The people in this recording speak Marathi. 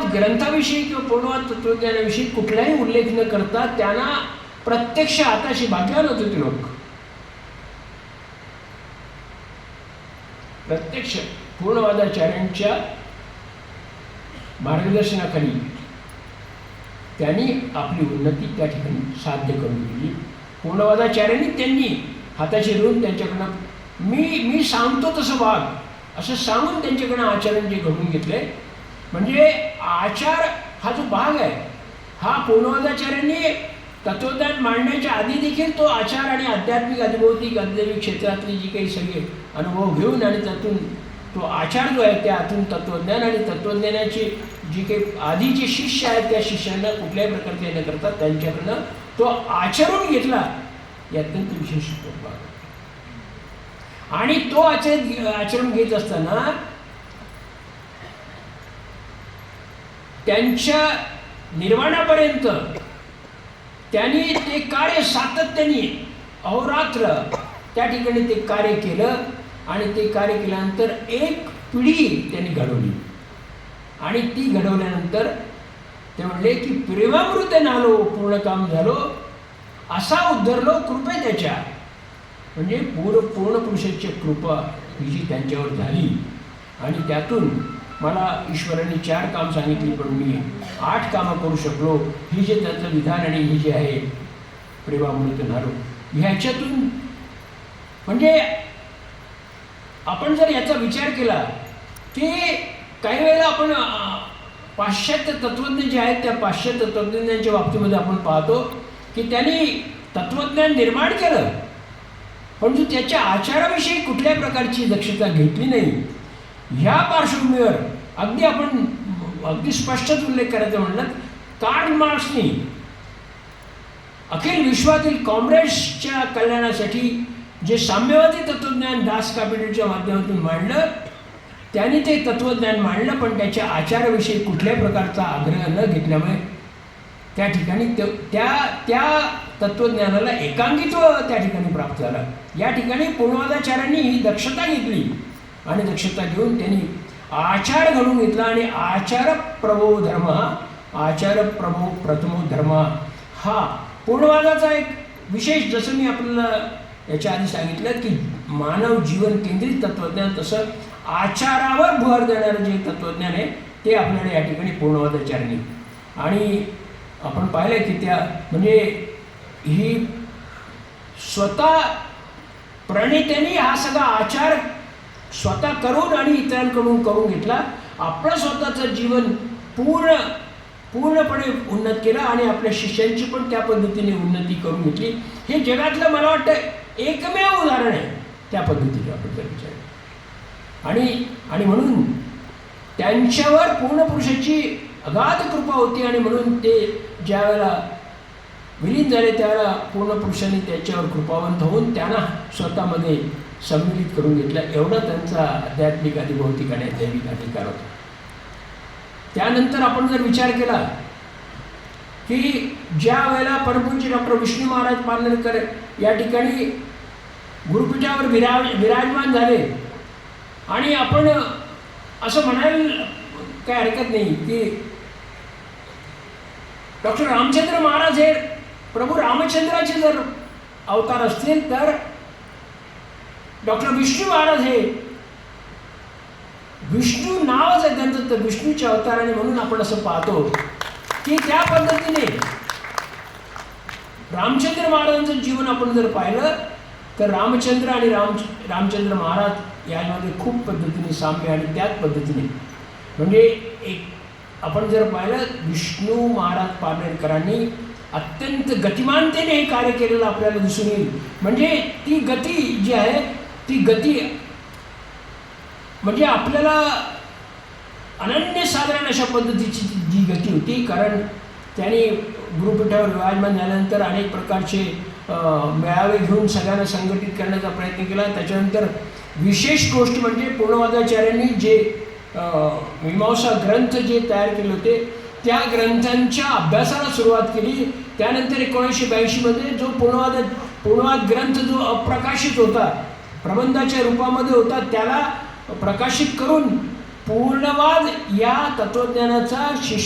पूर्णवाद ग्रंथाविषयी किंवा पूर्णवाद तत्वज्ञानाविषयी कुठलाही उल्लेख न करता त्यांना प्रत्यक्ष हाताशी भाग्यवान होते ते लोक. प्रत्यक्ष पूर्णवादाचार्यांच्या मार्गदर्शनाखाली त्यांनी आपली उन्नती त्या ठिकाणी साध्य करून दिली. पूर्णवादाचार्यांनी त्यांनी हाताशी धरून त्यांच्याकडनं मी सांगतो तसं वाग असं सांगून त्यांच्याकडनं आचरण जे घडून घेतले. म्हणजे आचार हा जो भाग आहे हा पूर्णवादाचार्यांनी तत्वज्ञान मांडण्याच्या आधी देखील तो आचार आणि आध्यात्मिक अधिभौतिक अध्यात्मिक क्षेत्रातली जी काही सगळे अनुभव घेऊन आणि त्यातून तो आचार जो आहे त्यातून तत्वज्ञान आणि तत्वज्ञानाची जी काही आधी जे शिष्य आहेत त्या शिष्यांना कुठल्याही प्रकारचे न करतात त्यांच्याकडनं तो आचरून घेतला. हे अत्यंत विशेष भाग. आणि तो आचरण घेत असताना त्यांच्या निर्वाणापर्यंत त्यांनी ते कार्य सातत्याने अहोरात्र त्या ठिकाणी ते कार्य केलं. आणि ते कार्य केल्यानंतर एक पिढी त्यांनी घडवली. आणि ती घडवल्यानंतर ते म्हणले की प्रेमामृत नालो पूर्ण काम झालो असा उद्धरलो कृपे त्याच्या. म्हणजे पूर्ण पुरुषाची कृपा ही जी त्यांच्यावर झाली आणि त्यातून मला ईश्वराने 4 काम सांगितली पण मी 8 कामं करू शकलो. ही जे त्याचं विधान आणि ही जे आहे प्रेमामृत नालो ह्याच्यातून म्हणजे आपण जर याचा विचार केला की काही वेळेला आपण पाश्चात्य तत्त्वज्ञ जे आहेत त्या पाश्चात्य तत्त्वज्ञांच्या बाबतीमध्ये आपण पाहतो की त्यांनी तत्त्वज्ञान निर्माण केलं परंतु त्याच्या आचाराविषयी कुठल्या प्रकारची दक्षता घेतली नाही. ह्या पार्श्वभूमीवर अगदी स्पष्टच उल्लेख करायचा म्हणलं कार्ल मार्क्सनी अखिल विश्वातील कॉम्रेड्सच्या कल्याणासाठी जे साम्यवादी तत्त्वज्ञान दास कॅपिटलच्या माध्यमातून मांडलं त्यांनी ते तत्त्वज्ञान मांडलं पण त्याच्या आचाराविषयी कुठल्याही प्रकारचा आग्रह न घेतल्यामुळे त्या ठिकाणी त्या तत्त्वज्ञानाला एकांकित्व त्या ठिकाणी प्राप्त झालं. या ठिकाणी पूर्णवादाचार्यांनी ही दक्षता घेतली आणि दक्षता घेऊन त्यांनी आचार घडून घेतला आणि आचार प्रभो धर्म आचार प्रभो प्रथमो धर्म हा पूर्णवादाचा एक विशेष जसं मी आपल्याला याच्या आधी सांगितलं की मानव जीवन केंद्रित तत्त्वज्ञान तसं आचारावर भर देणारं जे तत्त्वज्ञान आहे ते आपल्याला या ठिकाणी पूर्णवादाचार्यांनी आणि आपण पाहिलं की त्या म्हणजे ही स्वतः प्रणित्यांनी हा सगळा आचार स्वतः करून आणि इतरांकडून करून घेतला. आपलं स्वतःचं जीवन पूर्णपणे उन्नत केलं आणि आपल्या शिष्यांची पण त्या पद्धतीने उन्नती करून घेतली. हे जगातलं मला वाटतं एकमेव उदाहरण आहे त्या पद्धतीने आपण जर विचार आणि म्हणून त्यांच्यावर पूर्ण पुरुषाची अगाध कृपा होती आणि म्हणून ते ज्या वेळेला विलीन झाले त्यावेळेला पूर्ण पुरुषांनी त्याच्यावर कृपावंत होऊन त्यांना स्वतःमध्ये सम्मिलित करून घेतलं. एवढा त्यांचा आध्यात्मिक अधिभौतिक आणि दैविक अधिकार होता. त्यानंतर आपण जर विचार केला की ज्या वेळेला परमपूज्य डॉक्टर विष्णू महाराज पारनेरकर या ठिकाणी गुरुपीठावर विराजमान झाले आणि आपण असं म्हणायला काय हरकत नाही की डॉक्टर रामचंद्र महाराज हे प्रभू रामचंद्राचे जर अवतार असतील तर डॉक्टर विष्णू महाराज हे विष्णू नावच आहे त्यांचं तर विष्णूचे अवतार आणि म्हणून आपण असं पाहतो की त्या पद्धतीने रामचंद्र महाराजांचं जीवन आपण जर पाहिलं तर रामचंद्र आणि रामचंद्र महाराज यामध्ये खूप पद्धतीने साम्य आणि त्याच पद्धतीने म्हणजे एक आपण जर पाहिलं विष्णू महाराज पारनेरकरांनी अत्यंत गतिमानतेने हे कार्य केलेलं आपल्याला दिसून येईल. म्हणजे ती गती जी आहे ती गती म्हणजे आपल्याला अनन्यसाधारण अशा पद्धतीची जी गती होती. कारण त्यांनी गुरुपीठावर विराजमान झाल्यानंतर अनेक प्रकारचे मेळावे घेऊन सगळ्यांना संघटित करण्याचा प्रयत्न केला. त्याच्यानंतर विशेष गोष्ट म्हणजे पूर्णवादाचार्यांनी जे मीमांसा ग्रंथ जे तयार केले होते त्या ग्रंथांच्या अभ्यासाला सुरुवात केली. त्यानंतर 1982 जो पूर्णवाद ग्रंथ जो अप्रकाशित होता प्रबंधाच्या रूपामध्ये होता त्याला प्रकाशित करून पूर्णवाद या तत्वज्ञानाचा शिष्य